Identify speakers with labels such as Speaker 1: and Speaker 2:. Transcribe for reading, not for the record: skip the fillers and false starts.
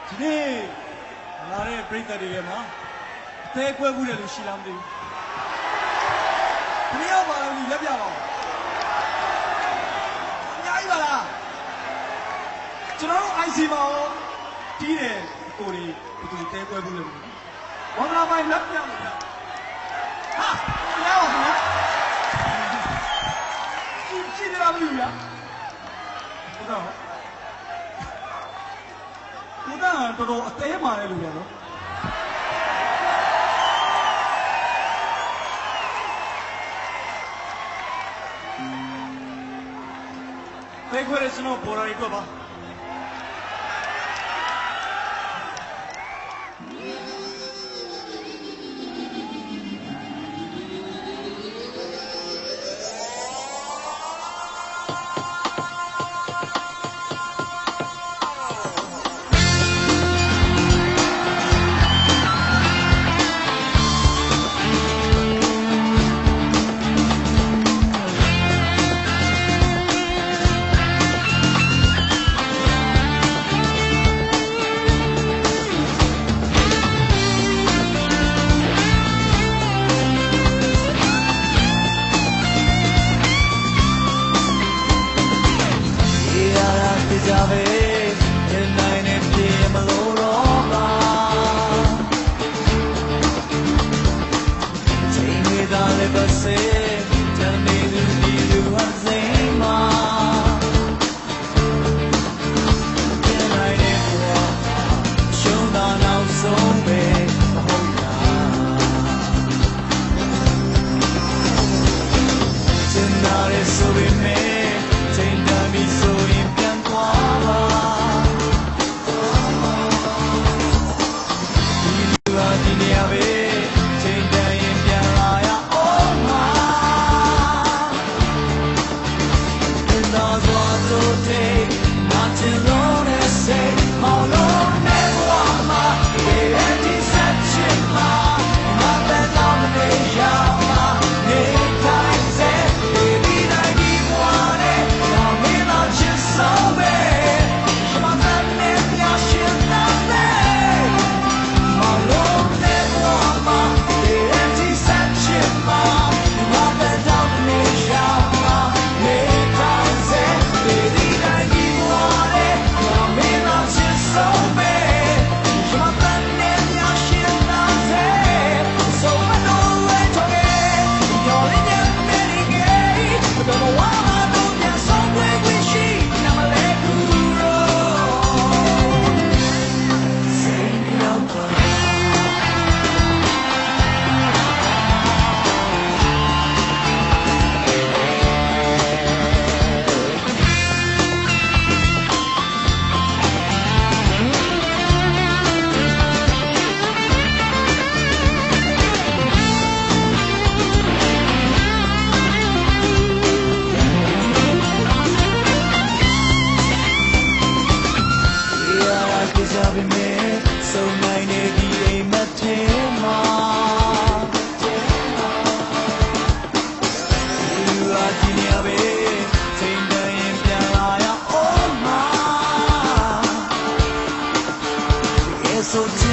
Speaker 1: ဒီနေ့လာတဲ့ပရိသတ်တွေထဲမှာအသေးကွဲမှုတဲ့လူရှိလားမသိဘူးဒီနေ့ပါလို့လက်ပြပါဦးအများကြီးပါလားကျွန်တော်တို့ IC မှာရောတီးတယ်ကိုတွေဘယ်သူအသေးကွဲမှုလဲဝန္ဒနာပိုင်းလက်ပြလို့ဟာရပါမလားကြည့်ရမလို့လားဟုတ်တော့ကိုကတော်တော်အသေးမာတဲ့လူပဲနော်ဖေးခွဲရစနောပေါ်လာရီတော့ပါ
Speaker 2: So